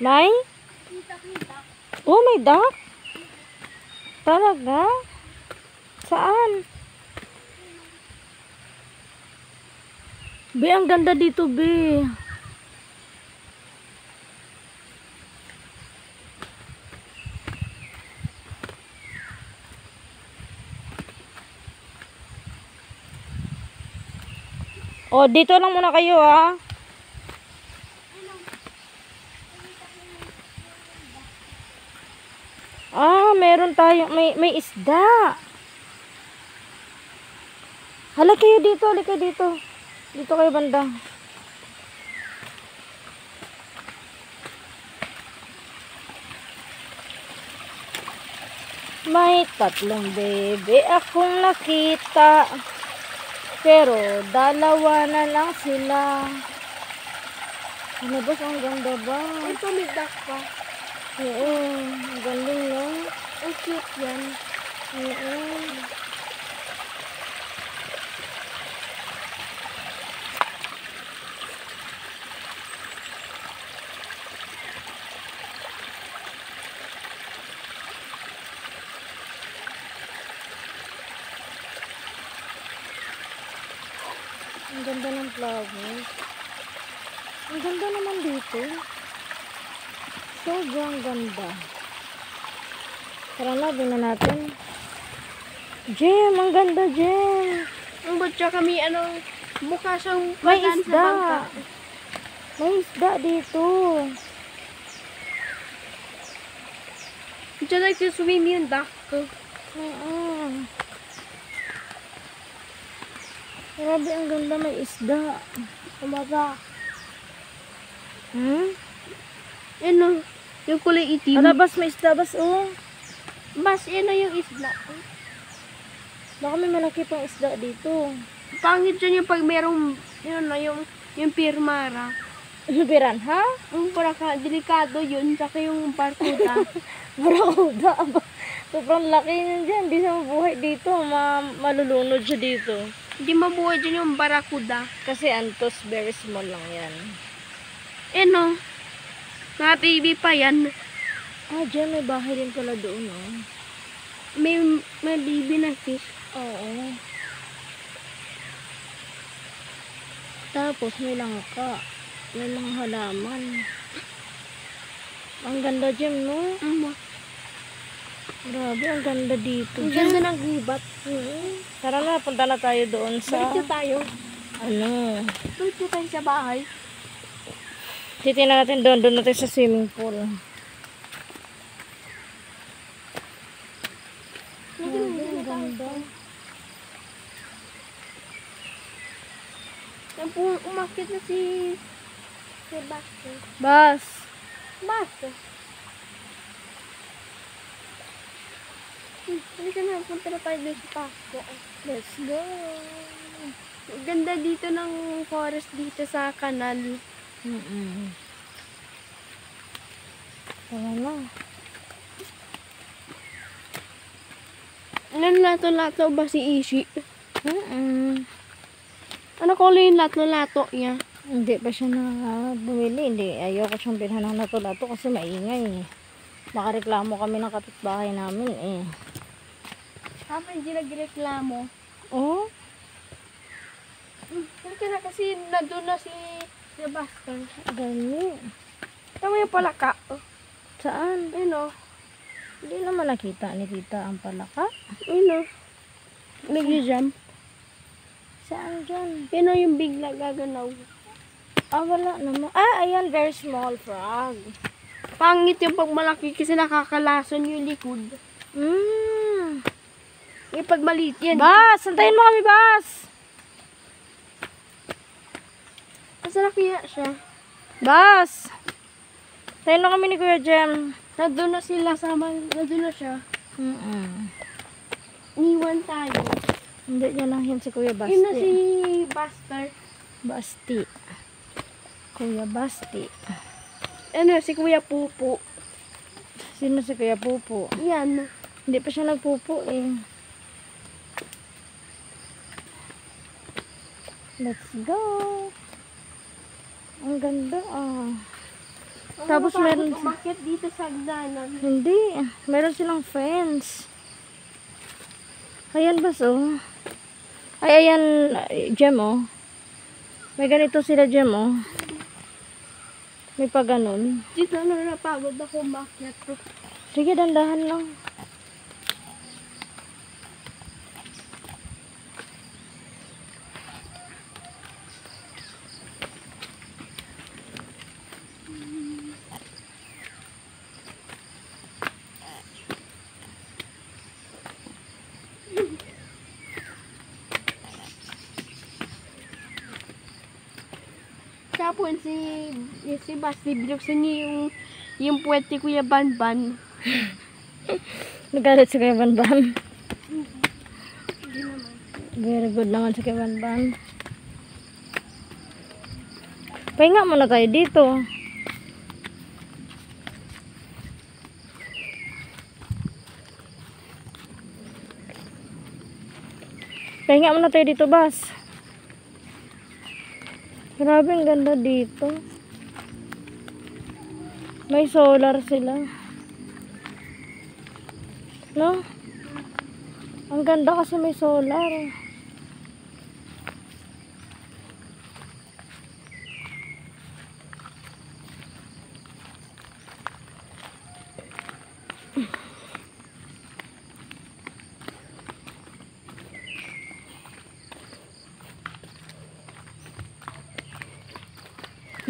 May? Oh, may duck? Talaga? Saan? Be, ang ganda dito, be. Oh, dito lang muna kayo, ah. Ah, meron tayo, may isda. Hala kayo dito, halika dito. Dito kayo banda. May tatlong bebe akong nakita. Pero dalawa na lang sila. Ano ba? Ang ganda ba? Ito may duck pa. Oo, ang galing, no? Ang cute yan. Oo. Ang ganda ng flowers. Ang ganda naman dito. Sobrang ganda. Tara na, tingnan natin. Jem, ang ganda, Jem. Ang butya kami, mukha siyang May palan sa isda. bangka. May isda dito. Diyan nagsuswim yung duck ko. Oo. Grabe, ang ganda, may isda. Kumaba. Hmm? Yung kulay itim. Ala, bas, may isda, bas, oh. Bas, yung isda. Baka may malaki pang isda dito. Pangit dyan yung pag merong, yung pirmara. Subiran, ha? Para delikado yun, saka yung barkuda. Barakuda. Sobrang laki niya dyan. Hindi siya mabuhay dito. Malulunod siya dito. Hindi mabuhay dyan yung barakuda. Kasi antos, very small lang yan. Mga baby pa yan. Ah, dyan may bahay din pala doon, oh. May baby na fish. Oo. Tapos may langka. May mga halaman. Ang ganda, Jem, no? Grabe, ang ganda dito. Ang ganda ng gubat. Tara na, punta na tayo doon sa... Balik tayo. Ano? Balik tayo sa bahay. Titignan natin doon natin sa swimming pool. Ang ganda. Umakit na si Sebastian. Bas! Halika na, punta na tayo doon sa Pasko. Let's go! Ganda dito ng forest dito sa kanal. Tara na. Lato-lato ba si Ishi? Ano kulay yung lato-lato niya? Hindi pa siya na bumili. Hindi. Ayoko siyang bilhan ng lato-lato kasi maingay. Baka reklamo kami ng kapitbahay namin, eh. Hindi nagreklamo. Oh? Halika na kasi nandun na si Sebastian. Gani. Tama yung palaka. Saan? Hindi naman nakita ni tita ang palaka. Nag-jump. Saan dyan? Yung bigla gaganaw. Ah, wala naman. Ah, ayan. Very small frog. Pangit yung pag malaki kasi nakakalason yung likod. Yung pag maliit yan. Bas! Santayin mo kami, Bas! Asa na kaya siya? Bas! Santayin mo kami ni Kuya Jem. Nandun na sila nandun na siya. Iniwan tayo. Hindi niya lang yun si Kuya Basti. Yun na si Buster. Basti. Kuya Basti. Si Kuya Pupo. Sino si Kuya Pupo? Yan. Hindi pa siya nagpupo, eh. Let's go. Ang ganda, ah. Tapos meron... umakyat dito sa hagdanan. Hindi. Meron silang fence. Ayan, bas, oh. Ay, ayan, Jem, oh. May ganito sila, Jem, oh. May pa ganun. Dito na napagod ako umakyat. Sige, dandahan lang. Tapos si Basti, binuksan niya yung puwet ni Kuya Banban. Nagalit si Kuya Banban. Hindi naman. Very good naman si Kuya Banban. Pahinga muna tayo dito. Pahinga muna tayo dito, Bas. Grabe, ang ganda dito. May solar sila. No? Ang ganda kasi may solar.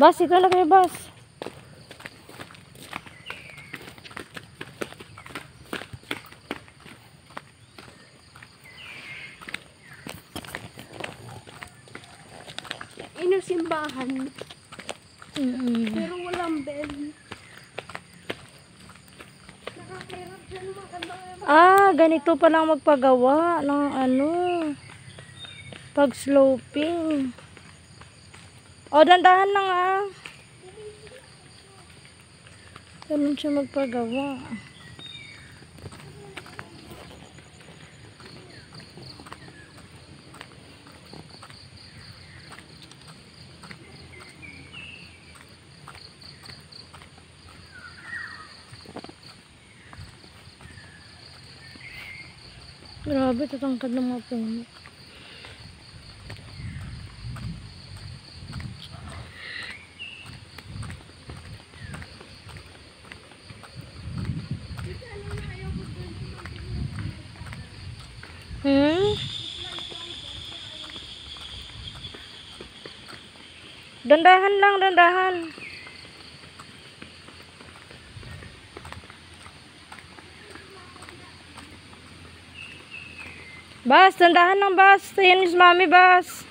Bas, ito lang kayo, Bas. Simbahan. Pero walang bell. Nakakahirap dyan Ganito pa lang magpagawa ng ano, pag sloping. O, dandahan lang ganun siya magpagawa. Grabe, tatangkad ng mga puno. Dandahan lang, dandahan. Bas, dandahan lang, Bas. Ayan is Mami, Bas.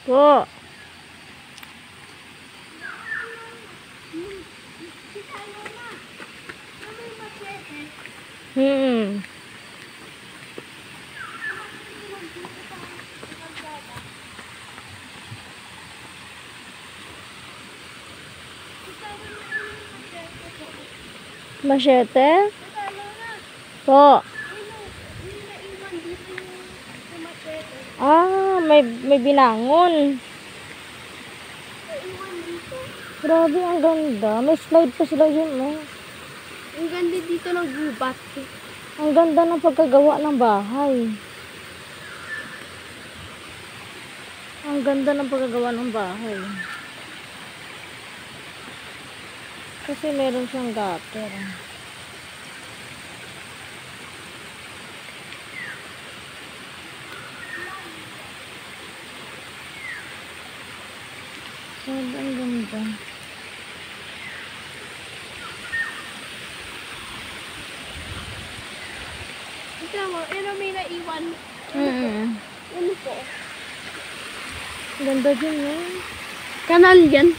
Po. Machete? Po. May binangon. Grabe, ang ganda. May slide pa sila yun, no? Ang ganda dito ng gubat. Ang ganda ng pagkagawa ng bahay. Ang ganda ng pagkagawa ng bahay. Kasi meron siyang gutter. Ang ganda. Ito mo, may naiwan. Ano po? Ganda din yun. Kanal yan.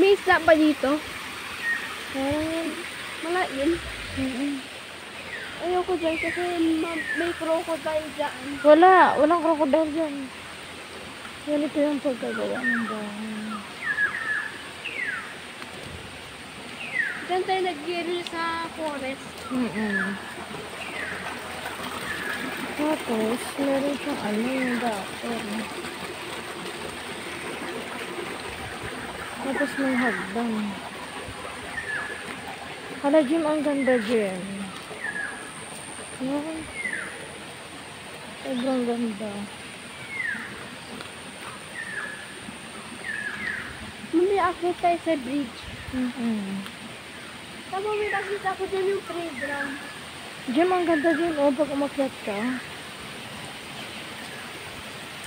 May isla pa dito. Parang Wala yun. mm. Ayoko dyan kasi may crocodile dyan. Walang crocodile dyan. Ganito yung pagkagawa ng bahay. Dyan tayo nag-grill sa forest. Tapos, meron siyang ano yung dakor. Tapos may hagdan. Hala, Jim, ang ganda, Jim. Yan. Sobrang ganda. Mami-akit tayo sa bridge. Tama, may nakita ko dyan yung playground. Jim, ang ganda, Jim. O, pag umakyat ka.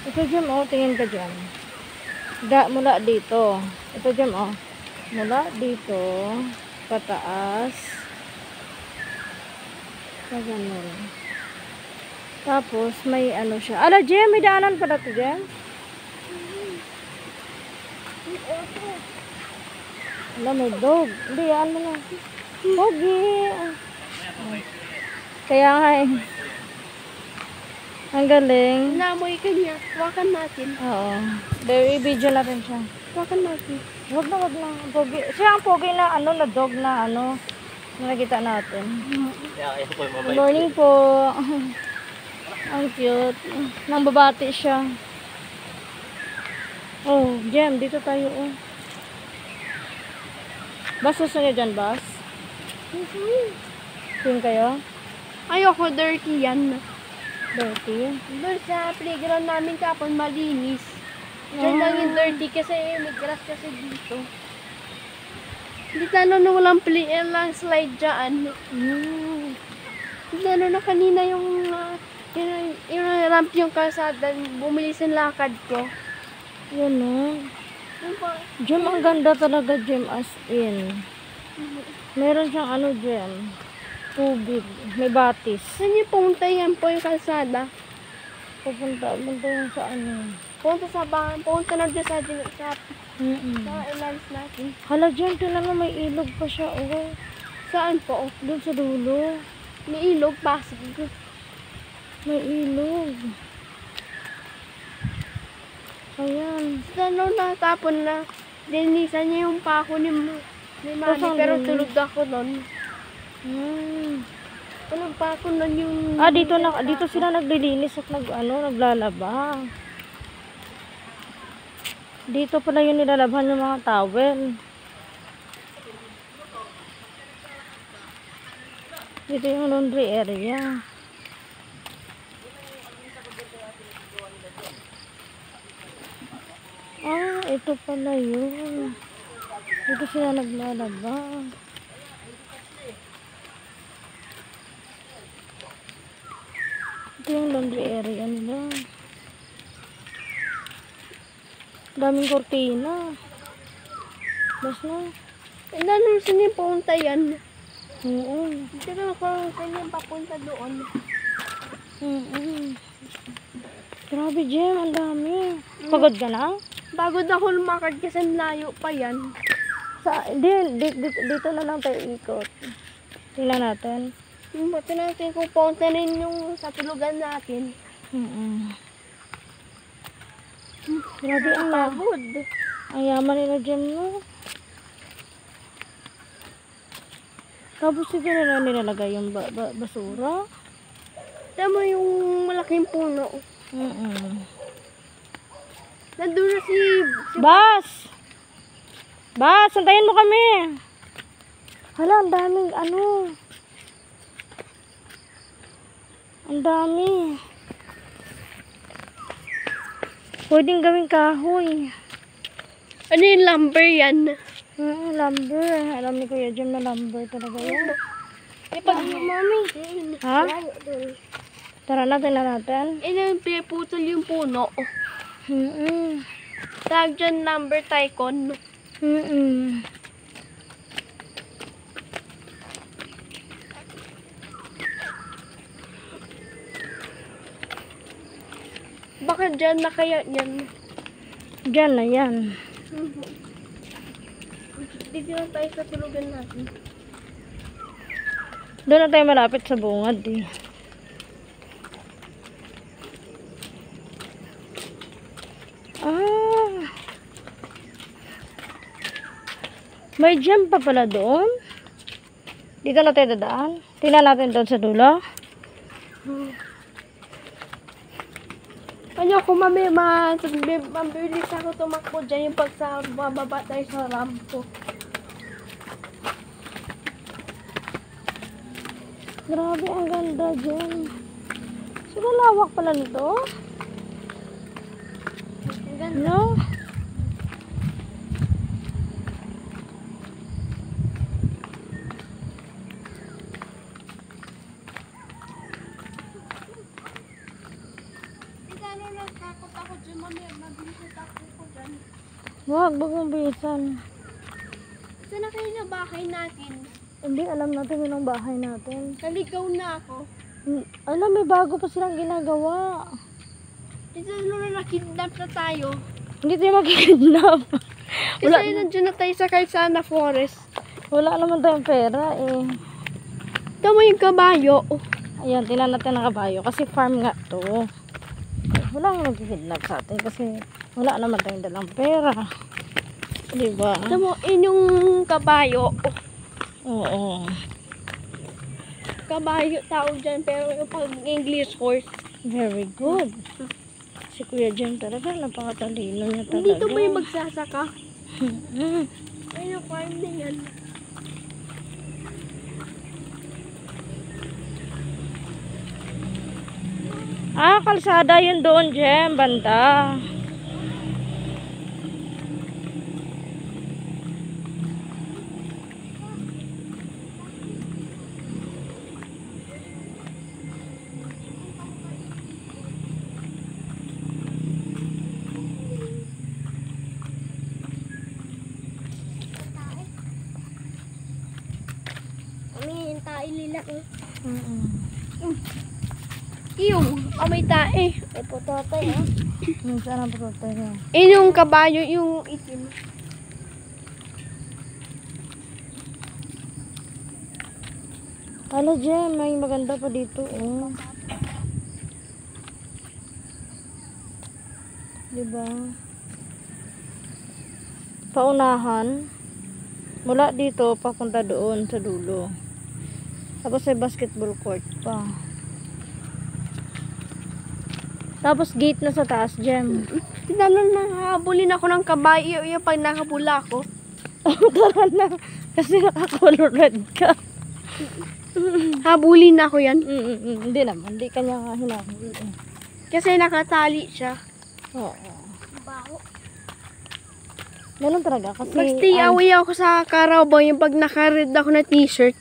Ito, Jim, o. Tingin ka dyan. Mula dito. Ito, Jim, o. Mula dito. Pataas. Na ganun. Tapos, may ano siya. Ala, Jim, may daanan pala ito, Jim. Ala, may dog. Hindi, ano na. Pogi. Kaya nga eh. Ang galing. Namoy ka niya. Wakan natin. Oo. I-video natin siya. Wakan natin. Wag na. Pogi. Siya ang pogi na ano, na dog na ano, na nakita natin. Good morning po. Ang cute. Nang babati siya. Oh, Jem, dito tayo oh. Bus gusto niyo dyan, bus? Tingin kayo? Ayoko, dirty yan. Dirty. Doon sa playground namin kapon malinis. Diyan lang yung dirty kasi may grass kasi dito. Hindi talo na walang lang slide dyan. Hindi talo na kanina yung ramp yung kalsada, bumilis yung lakad ko. Yun oh. Yun po. Jem, ang ganda talaga, Jem, as in. Meron siyang ano, Jem. Tubig. May batis. Saan yung punta yan po yung kalsada? Pupunta yung sa ano. Punta sa bahan, punta na dyan sa ilalis natin. Hala, Jem, tingnan mo, may ilog pa siya, oh. Saan po? Doon sa dulo. May ilog, pasig. May ilog. Ayan. Ano natapon na, dinisan niya yung pako ni Mami, Pasang pero linis. tulog ako nun. Tulog pa ako nun yung... Dito sila naglilinis at naglalaba. Dito pala yung nilalabhan yung mga towel. Dito yung laundry area. Ito pala yun. Dito sila naglalaba. Ito yung laundry area nila. Daming kortina. Bas na. Ano saan yung punta yan? Oo. Dito na ako saan yung papunta doon. Grabe, Jem. Ang dami. Pagod ka na? Pagod ako lumakad kasi layo pa yan. Dito na lang tayo ikot. Tingnan natin. Buti natin kung punta rin yung sa tulugan natin. Grabe, Pagod. ang yaman nila, Jem, no? Tapos siguro na nilalagay yung basura. Tama yung malaking puno. Nandun na si Bas! Bas, santayin mo kami. Hala, ang daming ano. Ang dami. Pwedeng gawing kahoy. Ano yung lumber yan? Lumber. Alam ni Kuya Jem na lumber talaga yan. Mami. Ha? Tara natin natin. Yung pinaputol yung puno. Tawag dyan lumber tycoon. Baka dyan na kaya yan. Diyan na yan. Dito lang tayo sa tulugan natin. Doon na tayo malapit sa bungad eh. Ah. May gym pa pala doon. Dito na tayo dadaan. Tingnan natin doon sa dulo. Ano kung mabilis ako tumakbo dyan yung pag sa bababa tayo sa rampo. Grabe, ang ganda dyan. So, lawak pala nito. Ang ganda. No? Takot ako dyan, mami. Mabilis na takot ko dyan. Wag mong bilisan. Saan na kayo na bahay natin? Hindi, alam natin yun ang bahay natin. Naligaw na ako. Alam, may bago pa silang ginagawa. Ito na nakidnap na tayo. Hindi tayo makikidnap. Kasi nandiyan na tayo sa Kaisana Forest. Wala naman tayong pera eh. Tama yung kabayo. Ayan, tinan natin ang kabayo. Kasi farm nga to. Wala nang nagkikidnap sa atin kasi wala naman tayong dalang pera. Diba? Tama, yung kabayo. Oo. Kabayo tao dyan, pero yung pag-English horse. Very good. Si Kuya Jem talaga, napakatalino niya talaga. Dito ba yung magsasaka? Ay, yung farm na yan. Ah, kalsada yun doon, Jem. Banda. Kami hintayin nila eh. Mm-mm. Iyo, may tae. Ay, potatay ah. Minsan ang potatay niya. Yung kabayo, yung itim. Hala, Jem, may maganda pa dito, oh. Diba? Paunahan. Mula dito, papunta doon sa dulo. Tapos may basketball court pa. Tapos gate na sa taas, Jem. Tinanong na habulin ako ng kabayo yung pag nakabula ako. Tara na. Kasi nakakolor red ka. Habulin ako yan. Hindi naman. Hindi kanya nga hinahuli. Kasi nakatali siya. Oo. Baho. Ganun talaga. Kasi, Mag-stay away ako sa Carabao yung pag naka-red ako na t-shirt.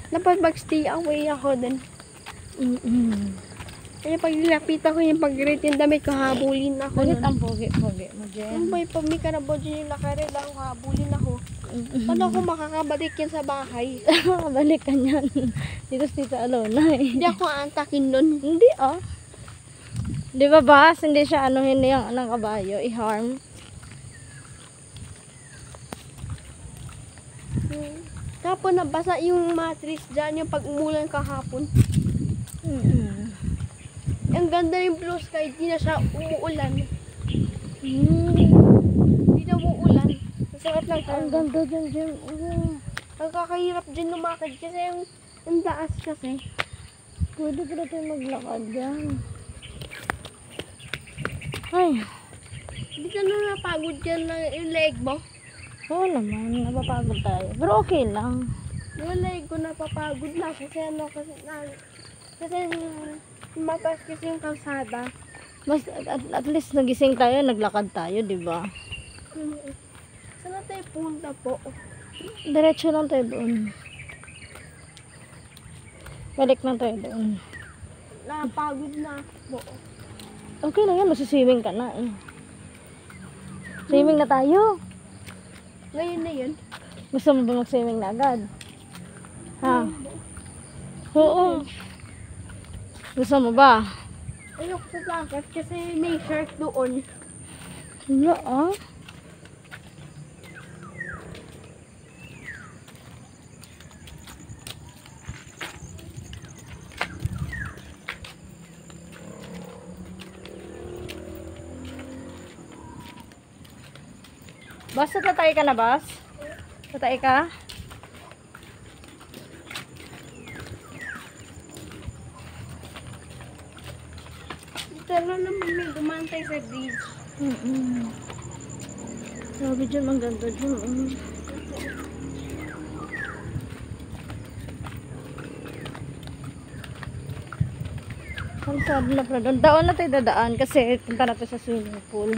Dapat mag-stay away ako din. Kaya pag nilapit ako yung pag-red yung damit ko, habulin ako. Bakit nun. ang pogi-pogi mo, Jem? Ang boy, pag may Carabao dyan yung naka-red ako, habulin ako. Paano ako makakabalik yan sa bahay? Balik ka niyan. Dito si Tita Alona eh. Hindi ako aantakin nun. Hindi ah. Di ba Bas? Hindi siya anuhin yung ng kabayo. I-harm. Tapos nabasa yung mattress dyan yung pag umulan kahapon. Ang ganda yung blue sky, di na siya umuulan. Di na umuulan. Masarap lang Ang talaga. ganda dyan, Jem. Ang kakahirap dyan lumakad kasi yung taas kasi. Pwede pala tayo maglakad dyan. Ay. Di ka nung napagod dyan na yung leg mo. Oo naman. Napapagod tayo. Pero okay lang. Yung leg ko napapagod na kasi kasi mataas kasi yung kalsada. Mas, at least nagising tayo, naglakad tayo, di ba? Saan tayo punta po? Diretso lang tayo doon. Balik lang tayo doon. Napagod na po. Okay lang yan, masiswimming ka na eh. Swimming na tayo. Ngayon na yun. Gusto mo ba mag-swimming na agad? Ha? Oo. Gusto mo ba? Ayoko sa dagat kasi may shark doon. Wala ah. Bas, tatay ka na, Bas? Tatay ka? Pero naman may gumantay sa bridge. Grabe dyan, ang ganda dyan. Ang sabi na pala doon. Daon na tayo dadaan kasi punta na tayo sa swimming pool.